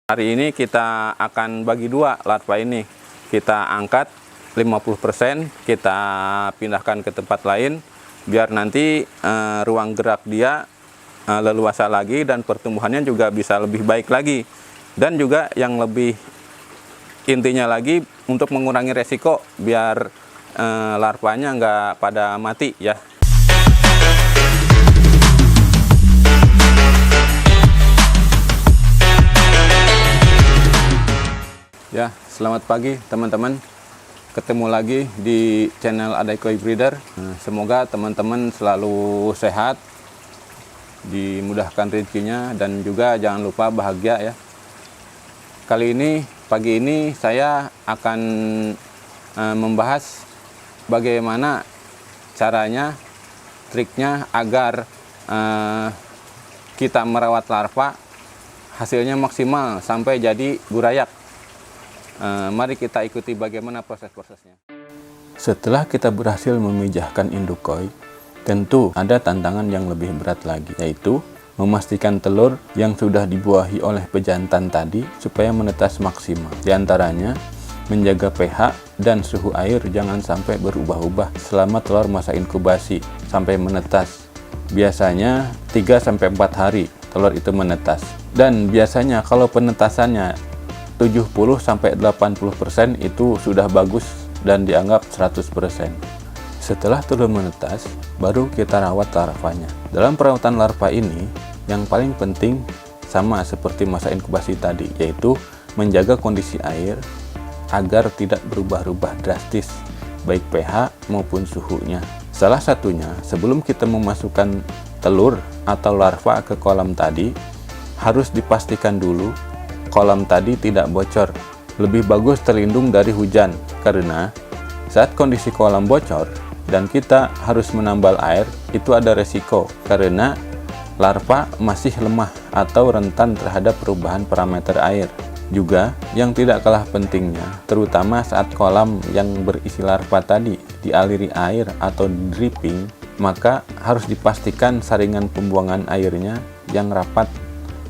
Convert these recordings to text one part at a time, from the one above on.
Hari ini kita akan bagi dua larva ini. Kita angkat 50%, kita pindahkan ke tempat lain biar nanti ruang gerak dia leluasa lagi dan pertumbuhannya juga bisa lebih baik lagi. Dan juga yang lebih intinya lagi untuk mengurangi resiko biar larvanya nggak pada mati ya. Ya, selamat pagi teman-teman. Ketemu lagi di channel Adaiko Breeder. Semoga teman-teman selalu sehat, dimudahkan rezekinya, dan juga jangan lupa bahagia ya. Kali ini, pagi ini saya akan membahas bagaimana caranya, triknya agar kita merawat larva hasilnya maksimal sampai jadi burayak. Mari kita ikuti bagaimana proses-prosesnya. Setelah kita berhasil memijahkan induk koi, tentu ada tantangan yang lebih berat lagi, yaitu memastikan telur yang sudah dibuahi oleh pejantan tadi supaya menetas maksimal. Di antaranya, menjaga pH dan suhu air jangan sampai berubah-ubah selama telur masa inkubasi sampai menetas. Biasanya 3-4 hari telur itu menetas. Dan biasanya kalau penetasannya 70-80% itu sudah bagus dan dianggap 100%. Setelah telur menetas, baru kita rawat larvanya. Dalam perawatan larva ini, yang paling penting sama seperti masa inkubasi tadi, yaitu menjaga kondisi air agar tidak berubah-ubah drastis, baik pH maupun suhunya. Salah satunya, sebelum kita memasukkan telur atau larva ke kolam tadi, harus dipastikan dulu kolam tadi tidak bocor. Lebih bagus terlindung dari hujan, karena saat kondisi kolam bocor dan kita harus menambal air, itu ada resiko karena larva masih lemah atau rentan terhadap perubahan parameter air. Juga yang tidak kalah pentingnya, terutama saat kolam yang berisi larva tadi dialiri air atau dripping, maka harus dipastikan saringan pembuangan airnya yang rapat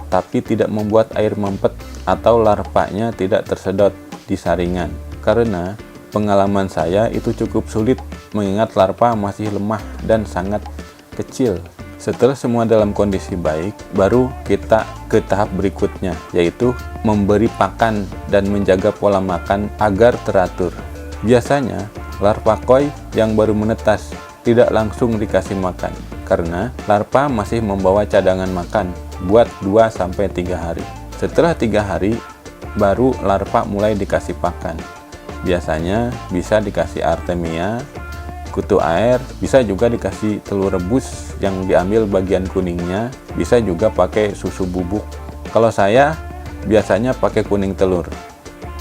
tapi tidak membuat air mempet atau larvanya tidak tersedot di saringan. Karena pengalaman saya itu cukup sulit mengingat larva masih lemah dan sangat kecil. Setelah semua dalam kondisi baik, baru kita ke tahap berikutnya, yaitu memberi pakan dan menjaga pola makan agar teratur. Biasanya larva koi yang baru menetas tidak langsung dikasih makan karena larva masih membawa cadangan makan buat 2-3 hari. Setelah 3 hari baru larva mulai dikasih pakan. Biasanya bisa dikasih artemia, kutu air, bisa juga dikasih telur rebus yang diambil bagian kuningnya, bisa juga pakai susu bubuk. Kalau saya biasanya pakai kuning telur.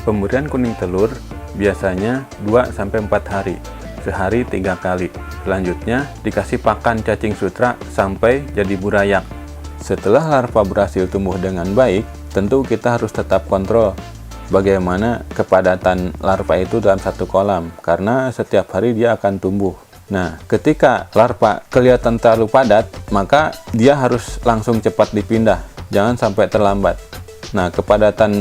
Pemberian kuning telur biasanya 2-4 hari, sehari 3 kali. Selanjutnya dikasih pakan cacing sutra sampai jadi burayak. Setelah larva berhasil tumbuh dengan baik, tentu kita harus tetap kontrol bagaimana kepadatan larva itu dalam satu kolam, karena setiap hari dia akan tumbuh. Nah, ketika larva kelihatan terlalu padat, maka dia harus langsung cepat dipindah, jangan sampai terlambat. Nah, kepadatan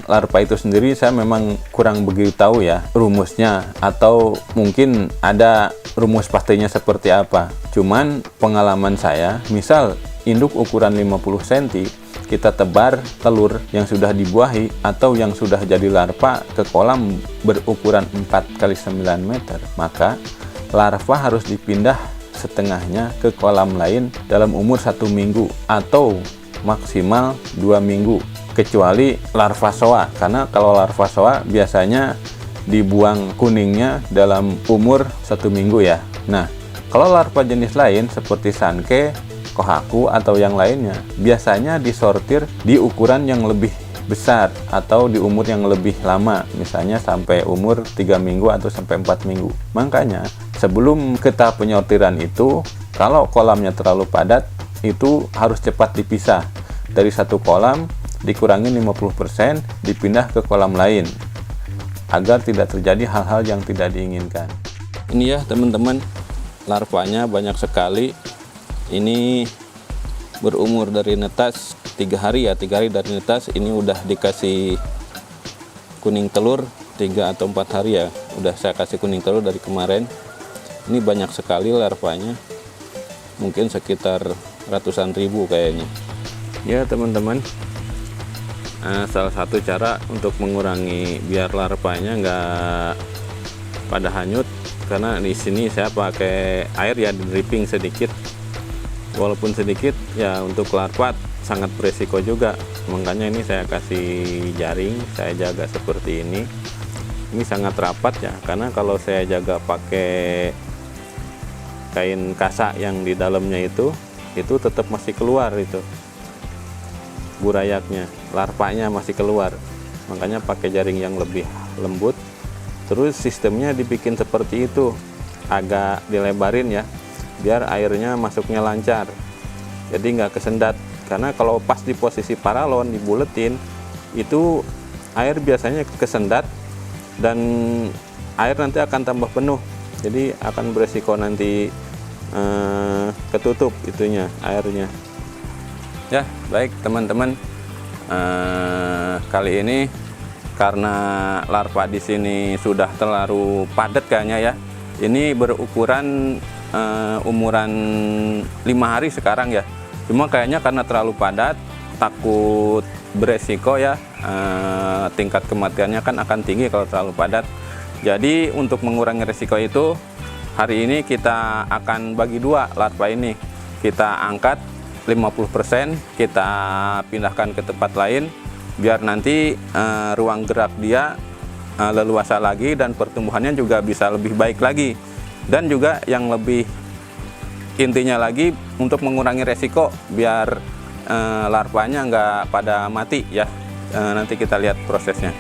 larva itu sendiri saya memang kurang begitu tahu ya rumusnya, atau mungkin ada rumus pastinya seperti apa. Cuman pengalaman saya, misal induk ukuran 50 cm, kita tebar telur yang sudah dibuahi atau yang sudah jadi larva ke kolam berukuran 4x9 meter, maka larva harus dipindah setengahnya ke kolam lain dalam umur 1 minggu atau maksimal 2 minggu, kecuali larva soa, karena kalau larva soa biasanya dibuang kuningnya dalam umur 1 minggu ya. Nah, kalau larva jenis lain seperti sanke, kohaku, atau yang lainnya, biasanya disortir di ukuran yang lebih besar atau di umur yang lebih lama, misalnya sampai umur 3 minggu atau sampai 4 minggu. Makanya sebelum ke tahap penyortiran itu, kalau kolamnya terlalu padat, itu harus cepat dipisah. Dari satu kolam dikurangi 50%, dipindah ke kolam lain agar tidak terjadi hal-hal yang tidak diinginkan. Ini ya teman-teman, larvanya banyak sekali. Ini berumur dari netas hari ya, 3 hari dari netas ini udah dikasih kuning telur 3 atau 4 hari ya, udah saya kasih kuning telur dari kemarin. Ini banyak sekali larvanya, mungkin sekitar ratusan ribu kayaknya ya teman-teman. Salah satu cara untuk mengurangi biar larvanya nggak pada hanyut, karena di sini saya pakai air ya, dripping sedikit, walaupun sedikit ya, untuk larva sangat beresiko juga. Makanya ini saya kasih jaring, saya jaga seperti ini. Ini sangat rapat ya, karena kalau saya jaga pakai kain kasak yang di dalamnya itu tetap masih keluar itu burayaknya, larvanya masih keluar. Makanya pakai jaring yang lebih lembut. Terus sistemnya dibikin seperti itu, agak dilebarin ya, biar airnya masuknya lancar, jadi nggak kesendat. Karena kalau pas di posisi paralon dibuletin itu air biasanya kesendat dan air nanti akan tambah penuh, jadi akan beresiko nanti ketutup itunya airnya ya. Baik teman-teman, kali ini karena larva di sini sudah terlalu padat kayaknya ya. Ini berukuran umuran 5 hari sekarang ya. Cuma kayaknya karena terlalu padat, takut beresiko ya, tingkat kematiannya kan akan tinggi kalau terlalu padat. Jadi untuk mengurangi resiko itu, hari ini kita akan bagi 2 larva ini. Kita angkat 50%, kita pindahkan ke tempat lain, biar nanti ruang gerak dia leluasa lagi dan pertumbuhannya juga bisa lebih baik lagi. Dan juga yang lebih intinya lagi, untuk mengurangi resiko biar larvanya nggak pada mati ya. Nanti kita lihat prosesnya.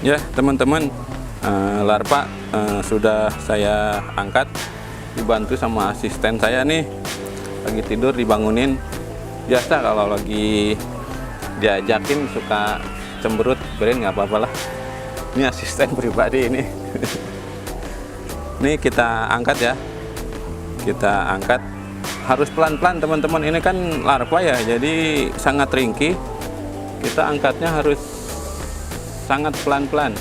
Ya teman-teman, larva sudah saya angkat, dibantu sama asisten saya nih, lagi tidur dibangunin. Biasa kalau lagi diajakin suka cemberut, beren nggak apa-apa lah. Ini asisten pribadi ini. Ini kita angkat ya, kita angkat. Harus pelan-pelan teman-teman, ini kan larva ya, jadi sangat ringkih. Kita angkatnya harus sangat pelan-pelan.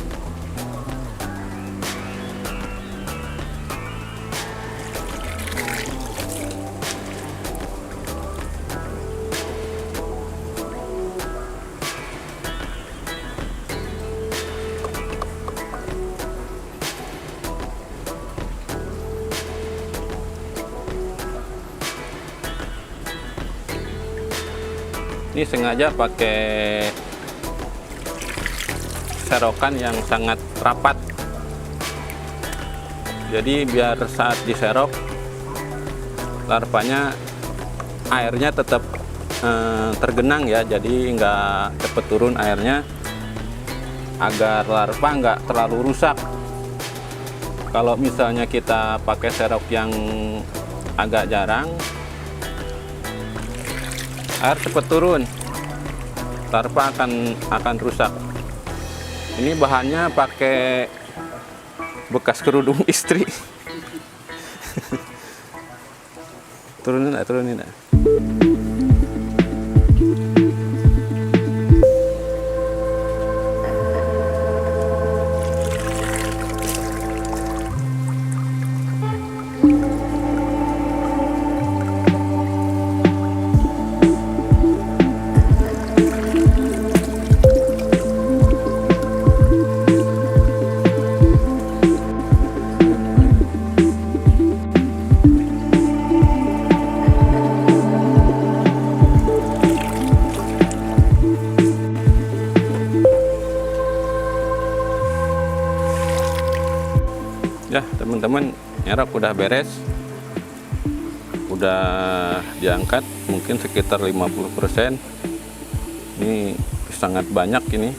Ini sengaja pakai serokan yang sangat rapat. Jadi biar saat diserok larvanya airnya tetap tergenang ya, jadi nggak cepet turun airnya, agar larva nggak terlalu rusak. Kalau misalnya kita pakai serok yang agak jarang, air cepat turun, larva akan rusak. Ini bahannya pakai bekas kerudung istri. Turunin. Ya teman-teman, nyerok udah beres, udah diangkat mungkin sekitar 50%. Ini sangat banyak ini.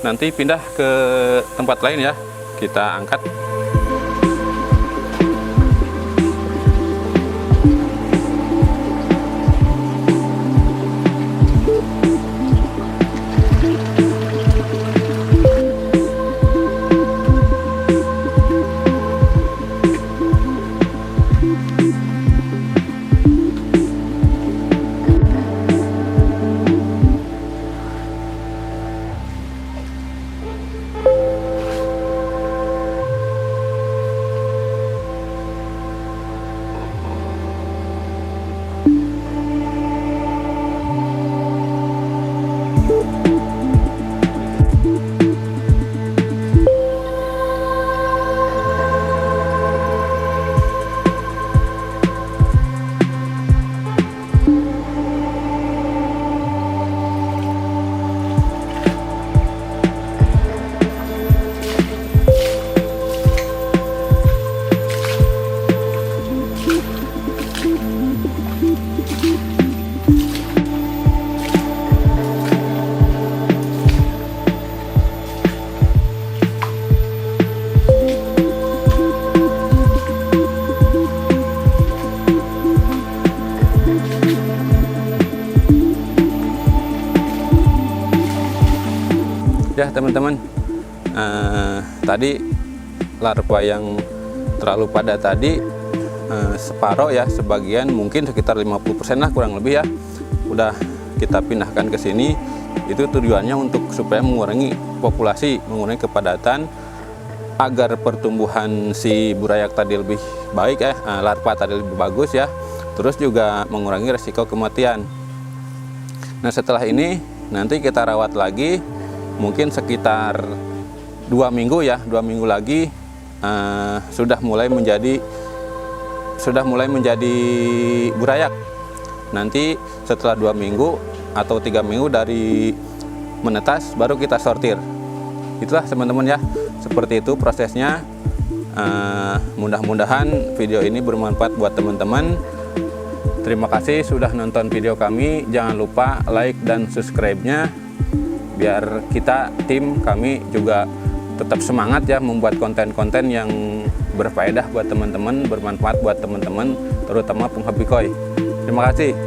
Nanti pindah ke tempat lain ya, kita angkat. Ya teman-teman, tadi larva yang terlalu padat tadi separoh ya, sebagian mungkin sekitar 50% lah kurang lebih ya, udah kita pindahkan ke sini. Itu tujuannya untuk supaya mengurangi populasi, mengurangi kepadatan, agar pertumbuhan si burayak tadi lebih baik ya, larva tadi lebih bagus ya, terus juga mengurangi resiko kematian. Nah setelah ini nanti kita rawat lagi, mungkin sekitar 2 minggu ya, 2 minggu lagi sudah mulai menjadi burayak. Nanti setelah 2 minggu atau 3 minggu dari menetas baru kita sortir. Itulah teman-teman ya, seperti itu prosesnya. Mudah-mudahan video ini bermanfaat buat teman-teman. Terima kasih sudah nonton video kami. Jangan lupa like dan subscribe-nya, biar kita tim kami juga tetap semangat ya membuat konten-konten yang berfaedah buat teman-teman, bermanfaat buat teman-teman, terutama penghobi koi. Terima kasih.